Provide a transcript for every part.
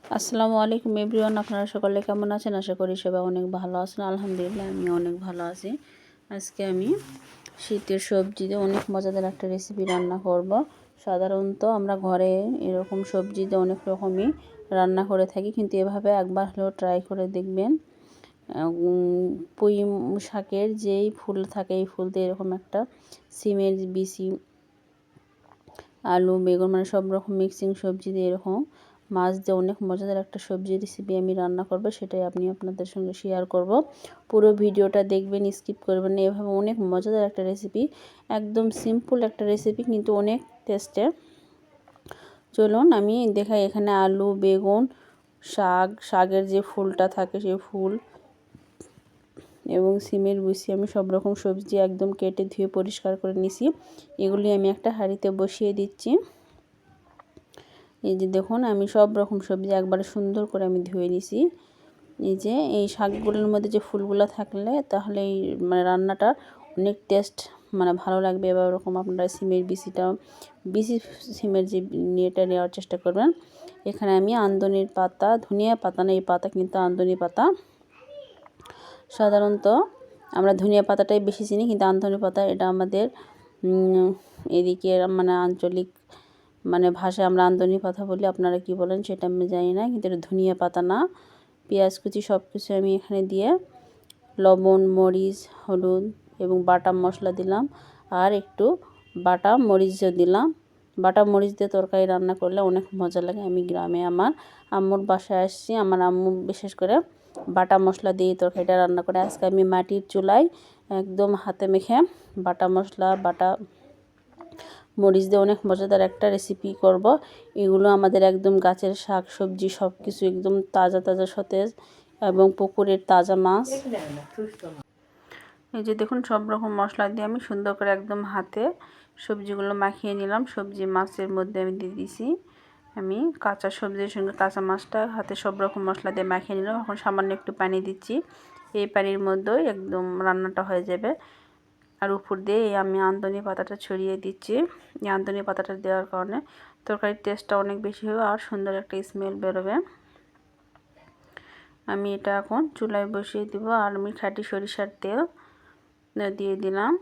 আসসালামু আলাইকুম এভরিওয়ান, আপনারা সকলে কেমন আছেন? আশা করি সবাই অনেক ভালো আছেন। আলহামদুলিল্লাহ আমি অনেক ভালো আছি। আজকে আমি শীতের সবজি দিয়ে অনেক মজাদার একটা রেসিপি রান্না করব। সাধারণত আমরা ঘরে এরকম সবজি দিয়ে অনেক রকমই রান্না করে থাকি, কিন্তু এভাবে একবার হলেও ট্রাই করে দেখবেন। পুঁই শাকের যেই ফুল থাকে এই ফুল দিয়ে এরকম একটা সিমের বিচি, আলু, বেগুন মানে সব রকম মিক্সিং সবজি দিয়ে এরকম মাছ দিয়ে অনেক মজাদার একটা সবজি রেসিপি আমি রান্না করব, সেটাই আমি আপনাদের সঙ্গে শেয়ার করব। পুরো ভিডিওটা দেখবেন, স্কিপ করবেন না। এভাবে অনেক মজাদার একটা রেসিপি, একদম সিম্পল একটা রেসিপি কিন্তু অনেক টেস্টের। চলুন আমি দেখাই। এখানে আলু, বেগুন, শাকের যে ফুলটা থাকে সেই ফুল এবং সিমের বিচি আমি সব রকম সবজি একদম কেটে ধুয়ে পরিষ্কার করে নিছি। এগুলি আমি একটা হাঁড়িতে বসিয়ে দিচ্ছি। এই যে দেখুন, আমি সব রকম সবজি একবারে সুন্দর করে আমি ধুয়ে নিছি। এই যে এই শাকগুলোর মধ্যে যে ফুলগুলো থাকলে তাহলে এই মানে রান্নাটা অনেক টেস্ট মানে ভালো লাগবে। এবার ওরকম আপনারা সিমের বিচি সিমের যে নিয়েটা নেওয়ার চেষ্টা করবেন। এখানে আমি আমদনির পাতা, ধনিয়া পাতা না, এই পাতা কিন্তু আমদনি পাতা। সাধারণত আমরা ধনিয়া পাতাটাই বেশি চিনি, কিন্তু আমদনি পাতা এটা আমাদের এদিকে মানে আঞ্চলিক মানে ভাষায় আমরা আমদনি পাতা বলি। আপনারা কি বলেন সেটা আমি জানি না, কিন্তু এটা ধনিয়া পাতা না। পেঁয়াজ কুচি সব কিছু আমি এখানে দিয়ে লবণ, মরিচ, হলুদ এবং বাটা মশলা দিলাম, আর একটু বাটা মরিচও দিলাম। বাটা মরিচ দিয়ে তরকারি রান্না করলে অনেক মজা লাগে। আমি গ্রামে আমার আম্মুর বাসায় আসছি, আমার আম্মু বিশেষ করে বাটা মশলা দিয়ে তরকারিটা রান্না করে। আজকে আমি মাটির চুলায় একদম হাতে মেখে বাটা মশলা, বাটা মরিচ দিয়ে অনেক মজাদার একটা রেসিপি করব। এগুলো আমাদের একদম গাছের শাক সবজি সব কিছু একদম তাজা তাজা সতেজ এবং পুকুরের তাজা মাছ। এই যে দেখুন, সব রকম মশলা দিয়ে আমি সুন্দর করে একদম হাতে সবজিগুলো মাখিয়ে নিলাম। সবজি মাছের মধ্যে আমি দিয়ে দিয়েছি। আমি কাঁচা সবজির সঙ্গে কাঁচা মাছটা হাতে সব রকম মশলা দিয়ে মাখিয়ে নিলাম। এখন সামান্য একটু পানি দিচ্ছি, এই পানির মধ্যেই একদম রান্নাটা হয়ে যাবে। আর উপর দিয়ে আমি আমদনি পাতাটা ছড়িয়ে দিচ্ছি। এই আমদনি পাতাটা দেওয়ার কারণে তরকারির টেস্টটা অনেক বেশি হবে আর সুন্দর একটা স্মেল বেরোবে। আমি এটা এখন চুলায় বসিয়ে দিব, আর আমি খাঁটি সরিষার তেল দিয়ে দিলাম।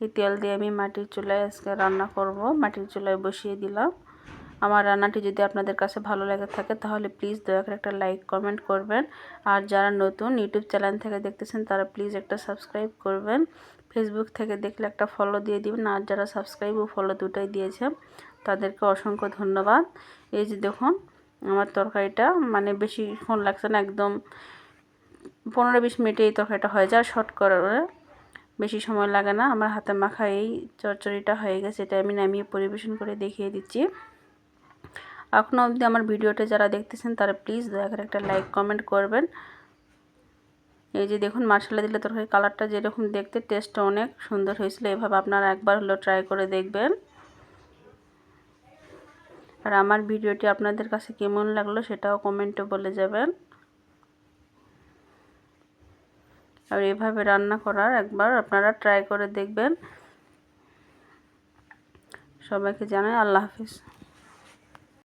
এই তেল দিয়ে আমি মাটির চুলায় আজকে রান্না করব, মাটির চুলায় বসিয়ে দিলাম। আমার রান্নাটি যদি আপনাদের কাছে ভালো লেগে থাকে তাহলে প্লিজ দয়া করে একটা লাইক কমেন্ট করবেন। আর যারা নতুন ইউটিউব চ্যানেল থেকে দেখতেছেন তারা প্লিজ একটা সাবস্ক্রাইব করবেন। ফেসবুক থেকে দেখলে একটা ফলো দিয়ে দিবেন। আর যারা সাবস্ক্রাইব ও ফলো দুটোই দিয়েছেন তাদেরকে অসংখ্য ধন্যবাদ। এই যে দেখুন, আমার তরকারিটা মানে বেশিক্ষণ লাগছে না, একদম 15-20 মিনিটে এই তরকারিটা হয়ে যায়। শর্ট করে বেশি সময় লাগে না। আমার হাতে মাখা এই চচ্চড়িটা হয়ে গেছে, এটা আমি নামিয়ে পরিবেশন করে দেখিয়ে দিচ্ছি। এখনও অবধি আমার ভিডিওটা যারা দেখতেছেন তারা প্লিজ দয়া করে একটা লাইক কমেন্ট করবেন। এই যে দেখুন, মশলা দিলে তরকারি কালারটা যেরকম দেখতে, টেস্টটা অনেক সুন্দর হয়েছিল। এভাবে আপনারা একবার হলেও ট্রাই করে দেখবেন। আর আমার ভিডিওটি আপনাদের কাছে কেমন লাগলো সেটাও কমেন্টে বলে যাবেন। আর এভাবে রান্না করার একবার আপনারা ট্রাই করে দেখবেন। সবাইকে জানাই আল্লাহ হাফিজ।